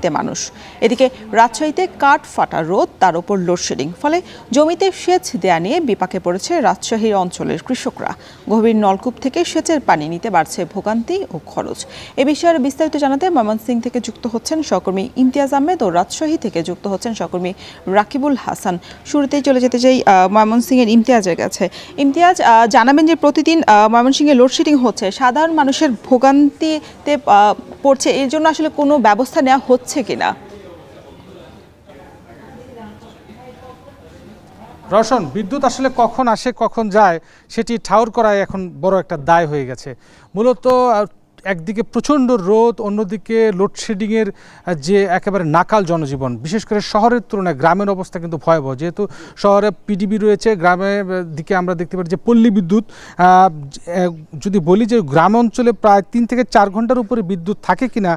বাড়িতে মানুষ। এদিকে রাজশাহীতে কাঠ ফাটা রোদ, তার উপর লোডশেডিং, ফলে জমিতে সেচ দেয়া নিয়ে বিপাকে পড়েছে রাজশাহী অঞ্চলের কৃষকরা। গভীর নলকূপ থেকে সেচের পানি নিতে বাড়ছে ভোগান্তি ও খরচ। এ বিষয়ে বিস্তারিত জানাতে ময়মনসিংহ থেকে যুক্ত হচ্ছেন সহকর্মী ইমতিয়াজ আহমেদ ও রাজশাহী থেকে যুক্ত হচ্ছেন সহকর্মী রাকিবুল হাসান। শুরুতেই চলে যেতে চাই ময়মনসিংহের ইমতিয়াজের কাছে। ইমতিয়াজ, জানাবেন যে প্রতিদিন ময়মনসিংহে লোডশেডিং হচ্ছে, সাধারণ মানুষের ভোগান্তিতে পড়ছে, এর জন্য আসলে কোনো ব্যবস্থা নেওয়া হচ্ছে কিনা? রওশন, বিদ্যুৎ আসলে কখন আসে কখন যায় সেটি ঠাউর করায় এখন বড় একটা দায় হয়ে গেছে। মূলত একদিকে প্রচণ্ড রোদ, অন্যদিকে লোডশেডিংয়ের যে একেবারে নাকাল জনজীবন, বিশেষ করে শহরের তুলনায় গ্রামের অবস্থা কিন্তু ভয়াবহ। যেহেতু শহরে পিডিবি রয়েছে, গ্রামের দিকে আমরা দেখতে পারি যে পল্লী বিদ্যুৎ। যদি বলি যে গ্রাম অঞ্চলে প্রায় 3 থেকে 4 ঘন্টার উপরে বিদ্যুৎ থাকে কিনা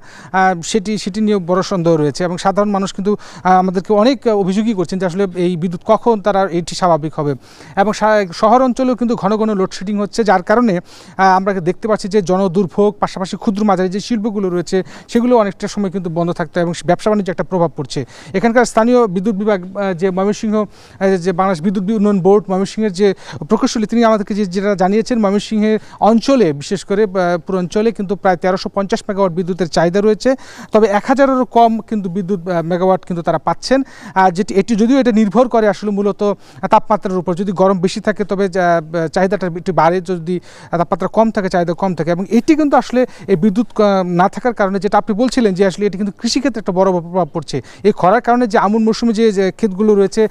সেটি নিয়ে বড় সন্দেহ রয়েছে। এবং সাধারণ মানুষ কিন্তু আমাদেরকে অনেক অভিযোগই করছেন যে আসলে এই বিদ্যুৎ কখন তারা এটি স্বাভাবিক হবে। এবং শহর অঞ্চলেও কিন্তু ঘন ঘন লোডশেডিং হচ্ছে, যার কারণে আমরা দেখতে পাচ্ছি যে জনদুর্ভোগ, পাশাপাশি ক্ষুদ্র মাঝারি যে শিল্পগুলো রয়েছে সেগুলো অনেকটা সময় কিন্তু বন্ধ থাকতে এবং ব্যবসা বাণিজ্যে একটা প্রভাব পড়ছে। এখানকার স্থানীয় বিদ্যুৎ বিভাগ যে ময়মনসিংহ, যে বাংলাদেশ বিদ্যুৎ উন্নয়ন বোর্ড ময়মনসিংহের যে প্রকৌশলী, তিনি আমাদেরকে যেটা জানিয়েছেন, ময়মনসিংহের অঞ্চলে বিশেষ করে পুরো অঞ্চলে কিন্তু প্রায় 1350 মেগাওয়াট বিদ্যুতের চাহিদা রয়েছে, তবে 1000-এরও কম কিন্তু বিদ্যুৎ মেগাওয়াট কিন্তু তারা পাচ্ছেন। এটি যদিও এটা নির্ভর করে আসলে মূলত তাপমাত্রার উপর। যদি গরম বেশি থাকে তবে চাহিদাটা একটু বাড়ে, যদি তাপমাত্রা কম থাকে চাহিদা কম থাকে। এবং এটি কিন্তু আসলে এই বিদ্যুৎ না থাকার কারণে, যেটা আপনি বলছিলেন যে আসলে এটি কিন্তু কৃষিক্ষেত্রে একটা বড় প্রভাব পড়ছে। এই খরার কারণে যে আমন মৌসুমে যে ক্ষেতগুলো রয়েছে,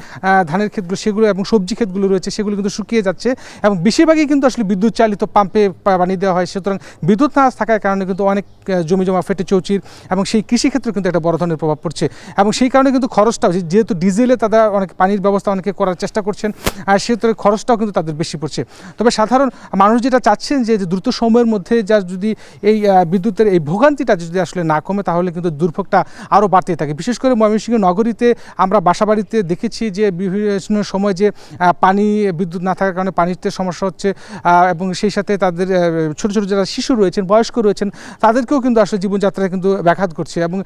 ধানের ক্ষেতগুলো, সেগুলো এবং সবজি ক্ষেতগুলো রয়েছে, সেগুলো কিন্তু শুকিয়ে যাচ্ছে। এবং বেশিরভাগই কিন্তু আসলে বিদ্যুৎ চালিত পাম্পে পানি দেওয়া হয়। সুতরাং বিদ্যুৎ না থাকার কারণে কিন্তু অনেক জমি জমা ফেটে চৌচির, এবং সেই কৃষিক্ষেত্রে কিন্তু একটা বড় ধরনের প্রভাব পড়ছে। এবং সেই কারণে কিন্তু খরচটাও, যেহেতু ডিজেলে তারা অনেক পানির ব্যবস্থা অনেকে করার চেষ্টা করছেন, আর সেহেতু খরচটাও কিন্তু তাদের বেশি পড়ছে। তবে সাধারণ মানুষ যেটা চাচ্ছেন যে দ্রুত সময়ের মধ্যে যা যদি এই বিদ্যুতের এই ভোগান্তিটা যদি আসলে না কমে, তাহলে কিন্তু দুর্ভোগটা আরও বাড়তে থাকে। বিশেষ করে ময়মনসিংহ নগরীতে আমরা বাসাবাড়িতে দেখেছি যে বিভিন্ন সময় যে পানি, বিদ্যুৎ না থাকার কারণে পানিতে সমস্যা হচ্ছে, এবং সেই সাথে তাদের ছোটো ছোটো যারা শিশু রয়েছেন, বয়স্ক রয়েছেন, তাদেরকেও কিন্তু আসলে জীবনযাত্রায় কিন্তু ব্যাঘাত ঘটছে। এবং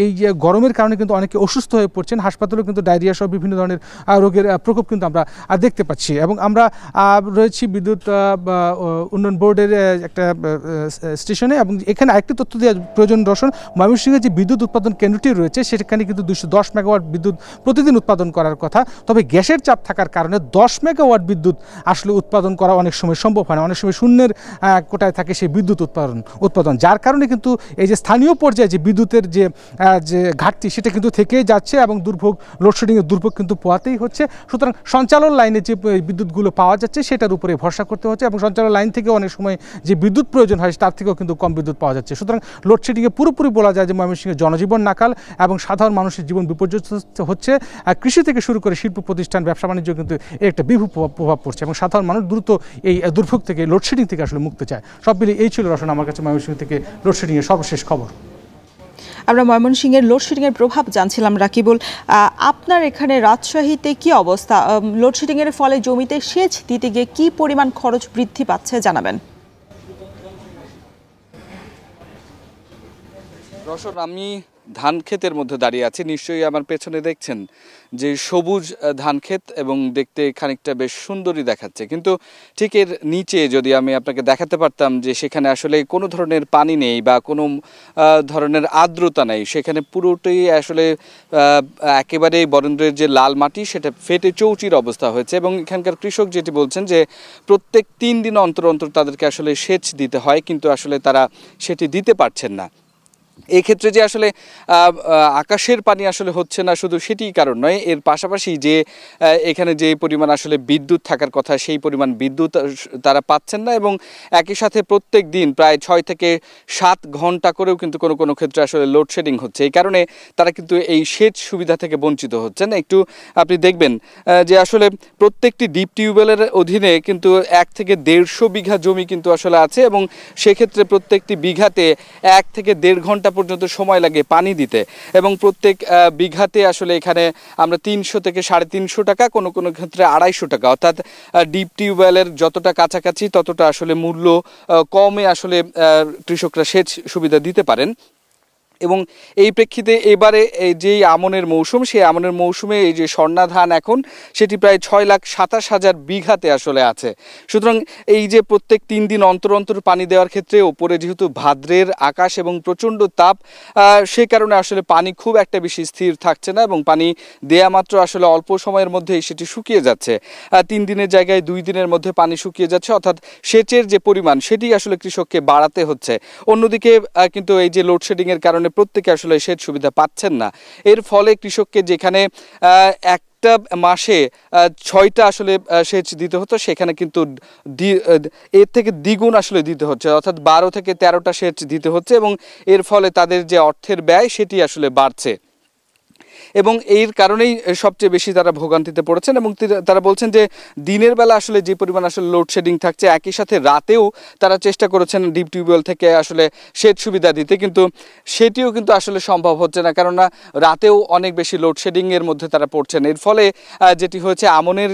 এই যে গরমের কারণে কিন্তু অনেকে অসুস্থ হয়ে পড়ছেন, হাসপাতালেও কিন্তু ডায়রিয়া সহ বিভিন্ন ধরনের রোগের প্রকোপ কিন্তু আমরা দেখতে পাচ্ছি। এবং আমরা রয়েছি বিদ্যুৎ উন্নয়ন বোর্ডের একটা স্টেশনে, এবং এখানে আরেকটি তথ্য দেওয়া প্রয়োজন রওশন। ময়মনসিংহে যে বিদ্যুৎ উৎপাদন কেন্দ্রটি রয়েছে সেখানে কিন্তু 210 মেগাওয়াট বিদ্যুৎ প্রতিদিন উৎপাদন করার কথা, তবে গ্যাসের চাপ থাকার কারণে 10 মেগাওয়াট বিদ্যুৎ আসলে উৎপাদন করা অনেক সময় সম্ভব হয় না। অনেক সময় শূন্যের কোটায় থাকে সেই বিদ্যুৎ উৎপাদন, যার কারণে কিন্তু এই যে স্থানীয় পর্যায়ে যে বিদ্যুতের যে ঘাটতি, সেটা কিন্তু থেকেই যাচ্ছে, এবং লোডশেডিংয়ের দুর্ভোগ কিন্তু পোহাতেই হচ্ছে। সুতরাং সঞ্চালন লাইনে যে বিদ্যুৎগুলো পাওয়া যাচ্ছে সেটার উপরে ভরসা করতে হচ্ছে, এবং সঞ্চালন লাইন থেকে অনেক সময় যে বিদ্যুৎ প্রয়োজন হয় তার থেকেও কিন্তু কম বিদ্যুৎ পাওয়া যাচ্ছে। সুতরাং লোডশেডিংয়ে পুরোপুরি বলা যায় যে ময়মনসিংহের জনজীবন নাকাল, এবং সাধারণ মানুষের জীবন বিপর্যস্ত হচ্ছে। কৃষি থেকে শুরু করে শিল্প প্রতিষ্ঠান, ব্যবসা বাণিজ্য কিন্তু এর একটা বিপুল প্রভাব পড়ছে, এবং সাধারণ মানুষ দ্রুত এই দুর্ভোগ থেকে, লোডশেডিং থেকে আসলে মুক্তি চায়। সব মিলিয়ে এই ছিল রওশন আমার কাছে ময়মনসিংহ থেকে লোডশেডিংয়ের সর্বশেষ খবর। আমরা ময়মনসিংহের লোডশেডিংয়ের প্রভাব জানছিলাম রাকিবুল। আপনার এখানে রাজশাহীতে কি অবস্থা? লোডশেডিংয়ের ফলে জমিতে সেচ দিতে গিয়ে কি পরিমাণ খরচ বৃদ্ধি পাচ্ছে জানাবেন। রওশন, আমি ধান ক্ষেতের মধ্যে দাঁড়িয়ে আছি। নিশ্চয়ই আমার পেছনে দেখছেন যে সবুজ ধান ক্ষেত, এবং দেখতে খানিকটা বেশ সুন্দরই দেখাচ্ছে। কিন্তু ঠিক এর নিচে যদি আমি আপনাকে দেখাতে পারতাম যে সেখানে আসলে কোনো ধরনের পানি নেই বা কোনো ধরনের আর্দ্রতা নেই, সেখানে পুরোটাই আসলে একেবারেই বরেন্দ্রের যে লাল মাটি সেটা ফেটে চৌচির অবস্থা হয়েছে। এবং এখানকার কৃষক যেটি বলছেন যে প্রত্যেক 3 দিন অন্তর অন্তর তাদেরকে আসলে সেচ দিতে হয়, কিন্তু আসলে তারা সেটি দিতে পারছেন না। এই ক্ষেত্রে যে আসলে আকাশের পানি আসলে হচ্ছে না শুধু সেটিই কারণ নয়, এর পাশাপাশি যে এখানে যে পরিমাণ আসলে বিদ্যুৎ থাকার কথা সেই পরিমাণ বিদ্যুৎ তারা পাচ্ছেন না, এবং একই সাথে প্রত্যেক দিন প্রায় 6 থেকে 7 ঘন্টা করেও কিন্তু কোনো কোনো ক্ষেত্রে আসলে লোডশেডিং হচ্ছে। এই কারণে তারা কিন্তু এই সেচ সুবিধা থেকে বঞ্চিত হচ্ছেন। একটু আপনি দেখবেন যে আসলে প্রত্যেকটি ডিপ টিউবওয়েলের অধীনে কিন্তু 1 থেকে 150 বিঘা জমি কিন্তু আসলে আছে, এবং সেক্ষেত্রে প্রত্যেকটি বিঘাতে 1 থেকে 1.5 ঘন্টা পর্যন্ত সময় লাগে পানি দিতে, এবং প্রত্যেক বিঘাতে আসলে এখানে আমরা 300 থেকে 350 টাকা, কোনো কোনো ক্ষেত্রে 250 টাকা, অর্থাৎ ডিপ টিউবওয়েলের যতটা কাছাকাছি ততটা আসলে মূল্য কমে আসলে কৃষকরা সেচ সুবিধা দিতে পারেন। এবং এই প্রেক্ষিতে এবারে এই যেই আমনের মৌসুম, সেই আমনের মৌসুমে এই যে স্বর্ণা ধান এখন সেটি প্রায় 6,27,000 বিঘাতে আসলে আছে। সুতরাং এই যে প্রত্যেক 3 দিন অন্তর অন্তর পানি দেওয়ার ক্ষেত্রে ওপরে যেহেতু ভাদ্রের আকাশ এবং প্রচণ্ড তাপ, সে কারণে আসলে পানি খুব একটা বেশি স্থির থাকছে না এবং পানি দেয়া মাত্র আসলে অল্প সময়ের মধ্যেই সেটি শুকিয়ে যাচ্ছে। 3 দিনের জায়গায় 2 দিনের মধ্যে পানি শুকিয়ে যাচ্ছে, অর্থাৎ সেচের যে পরিমাণ সেটি আসলে কৃষককে বাড়াতে হচ্ছে। অন্যদিকে কিন্তু এই যে লোডশেডিংয়ের কারণে প্রত্যেকে আসলে সেচ সুবিধা পাচ্ছেন না। এর ফলে কৃষককে যেখানে একটা মাসে 6টা আসলে সেচ দিতে হতো, সেখানে কিন্তু এর থেকে দ্বিগুণ আসলে দিতে হচ্ছে, অর্থাৎ 12 থেকে 13টা সেচ দিতে হচ্ছে এবং এর ফলে তাদের যে অর্থের ব্যয় সেটি আসলে বাড়ছে এবং এর কারণেই সবচেয়ে বেশি তারা ভোগান্তিতে পড়েছেন। এবং তারা বলছেন যে দিনের বেলা আসলে যে পরিমাণ আসলে লোডশেডিং থাকছে, একই সাথে রাতেও তারা চেষ্টা করেছেন ডিপ টিউবওয়েল থেকে আসলে সেচ সুবিধা দিতে, কিন্তু সেটিও কিন্তু আসলে সম্ভব হচ্ছে না, কেননা রাতেও অনেক বেশি লোডশেডিংয়ের মধ্যে তারা পড়ছেন। এর ফলে যেটি হয়েছে, আমনের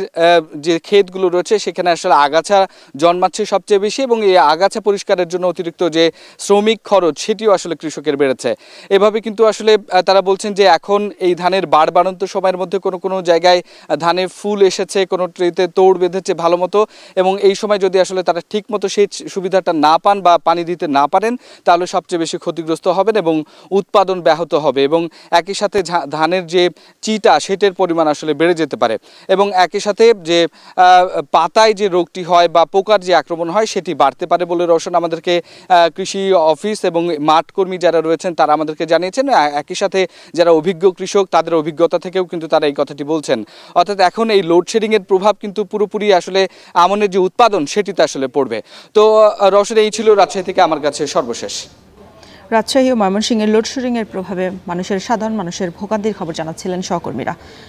যে ক্ষেতগুলো রয়েছে সেখানে আসলে আগাছা জন্মাচ্ছে সবচেয়ে বেশি এবং এই আগাছা পরিষ্কারের জন্য অতিরিক্ত যে শ্রমিক খরচ সেটিও আসলে কৃষকের বেড়েছে। এভাবে কিন্তু আসলে তারা বলছেন যে এখন এই ধানের বাড়ন্ত সময়ের মধ্যে কোনো জায়গায় ধানে ফুল এসেছে, কোনো ট্রেতে তোড় বেঁধেছে ভালো মতো, এবং এই সময় যদি আসলে তারা ঠিক মতো সেই সুবিধাটা না পান বা পানি দিতে না পারেন, তাহলে সবচেয়ে বেশি ক্ষতিগ্রস্ত হবেন এবং উৎপাদন ব্যাহত হবে এবং একই সাথে ধানের যে চিটা সেটার পরিমাণ আসলে বেড়ে যেতে পারে এবং একই সাথে যে পাতায় যে রোগটি হয় বা পোকার যে আক্রমণ হয় সেটি বাড়তে পারে বলে রওশন আমাদেরকে কৃষি অফিস এবং মাঠ কর্মী যারা রয়েছেন তারা আমাদেরকে জানিয়েছেন। একই সাথে যারা অভিজ্ঞ কৃষক তাদের অভিজ্ঞতা থেকেও কিন্তু তারা এই কথাটি বলছেন। অর্থাৎ এখন এই লোডশেডিংয়ের প্রভাব কিন্তু পুরোপুরি আসলে আমনের যে উৎপাদন সেটিতে আসলে পড়বে। তো রওশন, এই ছিল রাজশাহী থেকে আমার কাছে সর্বশেষ। রাজশাহী ও ময়মনসিংহের লোডশেডিংয়ের প্রভাবে সাধারণ মানুষের ভোগান্তির খবর জানাচ্ছিলেন সহকর্মীরা।